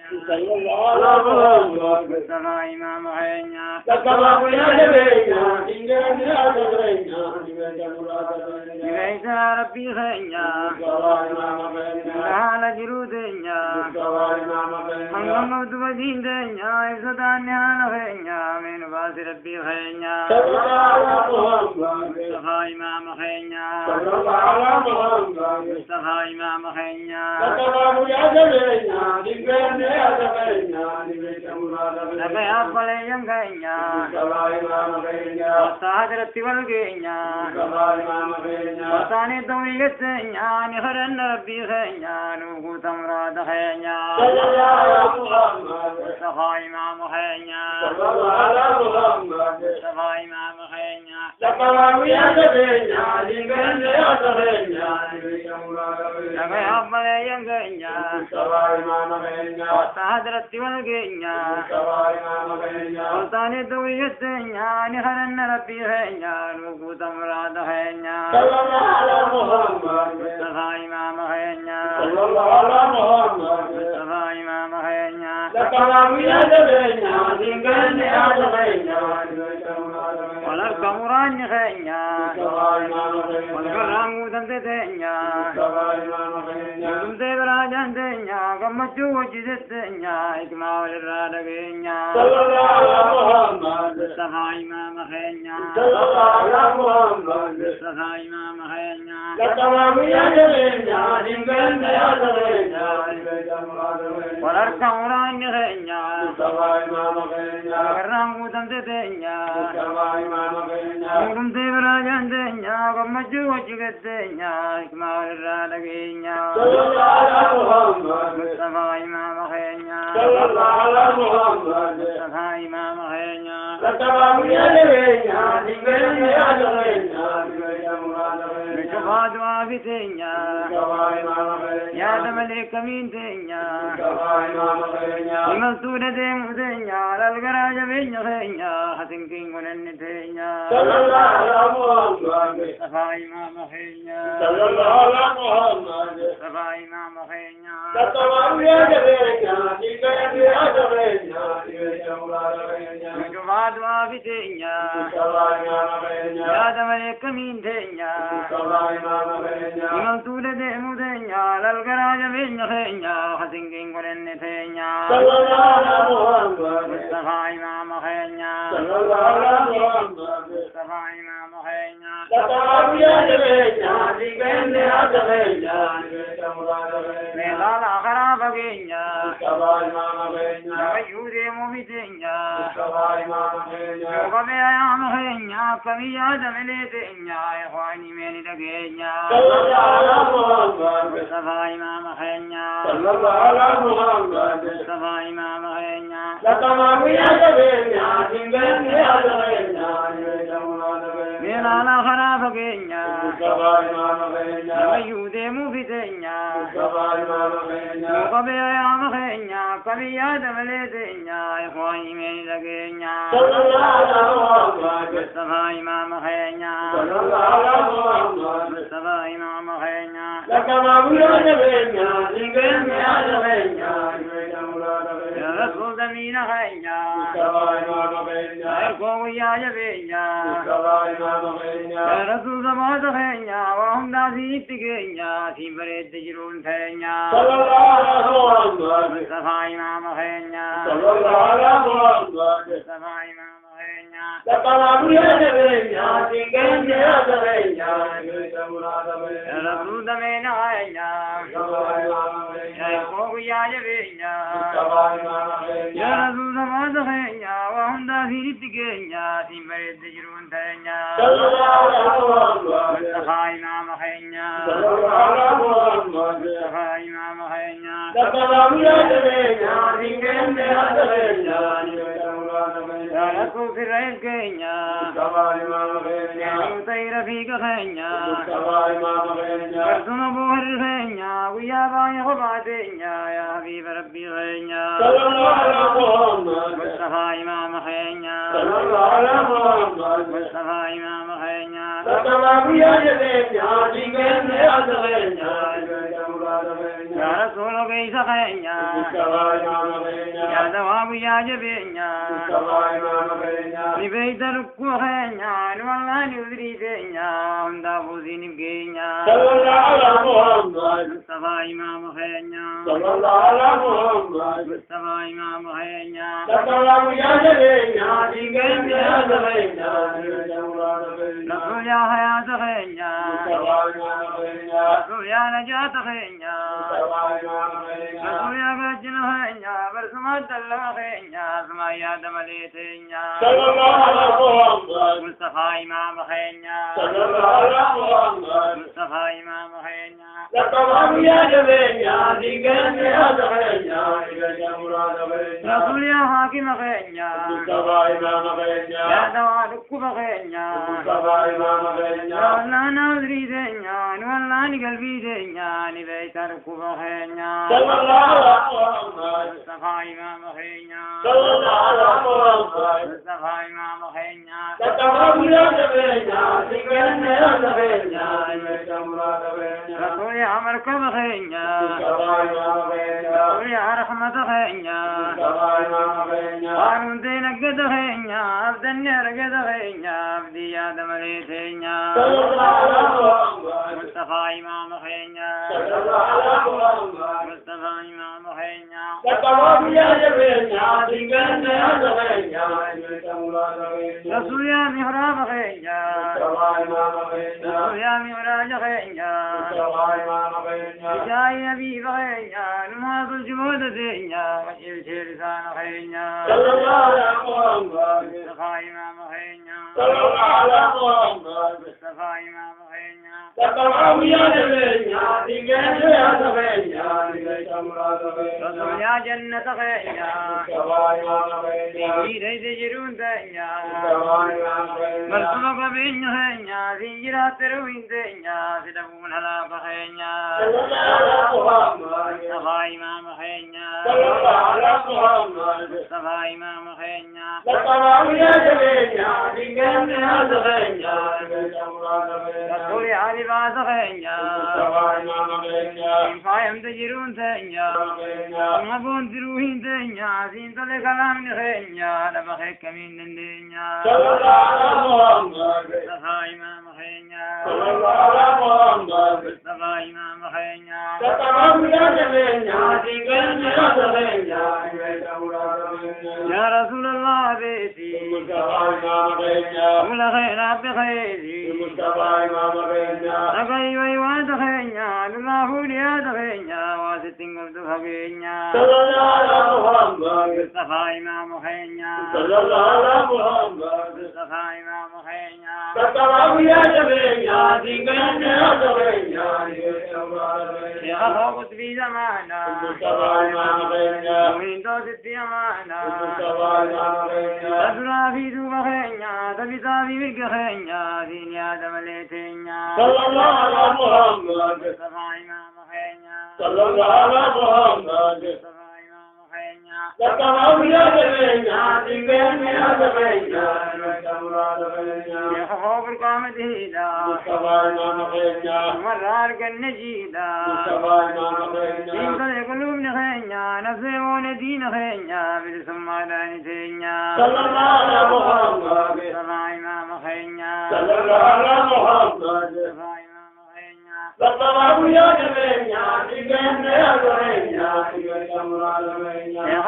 صلى الله على محمد مصطفى إمام خينا تكبر يا جبينا إنجاز يا جبينا لبيت ربي خينا على جلودنا من موت بدين دنيا إفتاني على خينا من باس ربي خينا مصطفى إمام خينا مصطفى إمام خينا تكبر يا جبينا إنجاز يا جبينا لبي أفضل يمكينا وصاد ربي والقينا وصاني الدوري قسينا نخرن ربي خينا نوكو تمراد خينا مصطفى إمام خينا مصطفى إمام خينا لبي أفضل يمكينا وصاد ربي والقينا وصاني الدوري قسينا نخرن ربي خينا نوكو تمراد خينا مصطفى إمام خينا مصطفى إمام خينا ولك مران خينا والقرام تمتتينا ودم تبراجان تينا قمتشو وجدتينا إكما والرادقينا مصطفى إمام خينا مصطفى إمام خينا ولك مران خينا والقرام تمتتينا ودم تبراجان تينا قمتشو وجدتينا إكما والرادقينا مصطفى إمام خينا مصطفى إمام خينا بشفاعة وافيتينا يا دملك مين تينا المسودة ديمتينا للقراج بين خينا حسن كين ونن تينا مصطفى إمام خينا مصطفى إمام خينا بشفاعة وافيتينا يا دملك مين تينا المسودة ديمتينا للقراج بين خينا حسن كين ونن تينا مصطفى إمام خينا مصطفى إمام خينا ميلان خراب كينا يوزي مبتينا يوقف يا مخينا كمي آدم ليتينا إخواني من لقينا مصطفى إمام خينا مصطفى إمام خينا ميلان خراب كينا يوزي مبتينا يوقف يا مخينا كمي آدم ليتينا إخواني من لقينا مصطفى إمام خينا مصطفى إمام خينا يا رسول دمين خينا أركو يا جبينا يا رسول زمان خينا وهم ناسي تكينا في بريد تجرون خينا مصطفى إمام خينا مصطفى إمام خينا يا رسول دمين خينا يا أركو يا جبينا يا رسول زمان خينا وهم ناسي تكينا في بريد تجرون خينا مصطفى إمام خينا مصطفى إمام خينا يا رسول في الرئيس كينا يا طير فيك خينا كرتنا بوهر خينا ويا باي خباتينا يا حبيب ربي خينا مصطفى إمام خينا مصطفى إمام خينا يا رسول كيس خينيا مصطفى إمام خينيا يا دواب يا جبينيا مصطفى إمام خينيا لبيت ركو خينيا والله نذري فينيا هم دافوزين بقينيا صلى الله على محمد مصطفى إمام خينيا صلى الله على محمد مصطفى إمام خينيا لقد يا جبينا دين يا زبينا رسول يا حياة خينيا مصطفى إمام خينيا رسول يا نجاة خينيا مصطفى إمام خينيا رسول يا قجن خينيا برسمات الله خينيا سما يا دمليتينيا صلى الله على محمد مصطفى إمام خينيا صلى الله على محمد مصطفى إمام خينيا لقد يا جبينا دين يا زبينا رسول يا حاكم خينيا مصطفى إمام خينيا يا دوالك خينيا مصطفى إمام خينيا والله ناظري دنيا والله قلبي دنيا بيت ركوب خينيا صلى الله على محمد مصطفى إمام خينيا صلى الله على محمد مصطفى إمام خينيا لقد يا جبينا دين يا زبينا رسول يا مركب خينيا مصطفى إمام خينيا رسول يا رحمة خينيا مصطفى إمام خينيا قانون دينك قد خينيا عبد النير قد خينيا عبدي يا دمليتينيا صلى الله على محمد مصطفى إمام خينيا صلى الله على محمد مصطفى إمام خينيا لقد يا جبينا دين يا زبينا رسول يا محراب خينيا مصطفى إمام خينيا رسول يا معراج خينيا مصطفى إمام خينيا جاي أبي خينيا نماذ الجمود دينيا وشيل لسان خينيا صلى الله على محمد مصطفى إمام خينيا صلى الله على محمد مصطفى إمام خينيا لقد يا جبينا دين يا زبينا رسول يا جنة خينيا مصطفى إمام خينيا في ريد جرون دينيا مصطفى إمام خينيا مرسومك بين خينيا زنجرات روين دينيا سدبون هلا خينيا صلى الله على محمد مصطفى إمام خينيا صلى الله على محمد مصطفى إمام خينيا لقد يا جبينا دين يا زبينا رسول علي باز خينيا مصطفى إمام خينيا فايم تجرون دينيا ما بون تروين دينيا زين تلي كلام خينيا لبخيك من دينيا صلى الله على محمد مصطفى إمام خينيا صلى الله على محمد مصطفى إمام خينيا لقد يا جبينا دين يا زبينا يا رسول الله بيتي مصطفى إمام خينيا ولا خير بخيري مصطفى إمام خينيا أغي ويواد خينيا الله ليا دخينيا واسطين قلت خبينيا صلى الله على محمد مصطفى إمام خينيا صلى الله على محمد مصطفى إمام خينيا لقد يا جبينا دين يا زبينا يا خبط في زمانا مصطفى إمام خينيا وين دوست في أمانا مصطفى إمام خينيا تدرى في دوب خينيا تبتا في بك خينيا دين يا دمليتينيا صلى الله على محمد مصطفى إمام خينيا صلى الله على محمد مصطفى إمام خينيا لقد يا جبينا دين يا زبينا يا خوف القامة هيدا مصطفى إمام خينيا مرار النجيدا مصطفى إمام خينيا انت قلوب خينيا نفسي دين خينيا بالسم داني تينيا صلى الله على محمد مصطفى إمام خينيا صلى الله على محمد مصطفى إمام خينيا لقد يا جبينا دين يا زبينا يا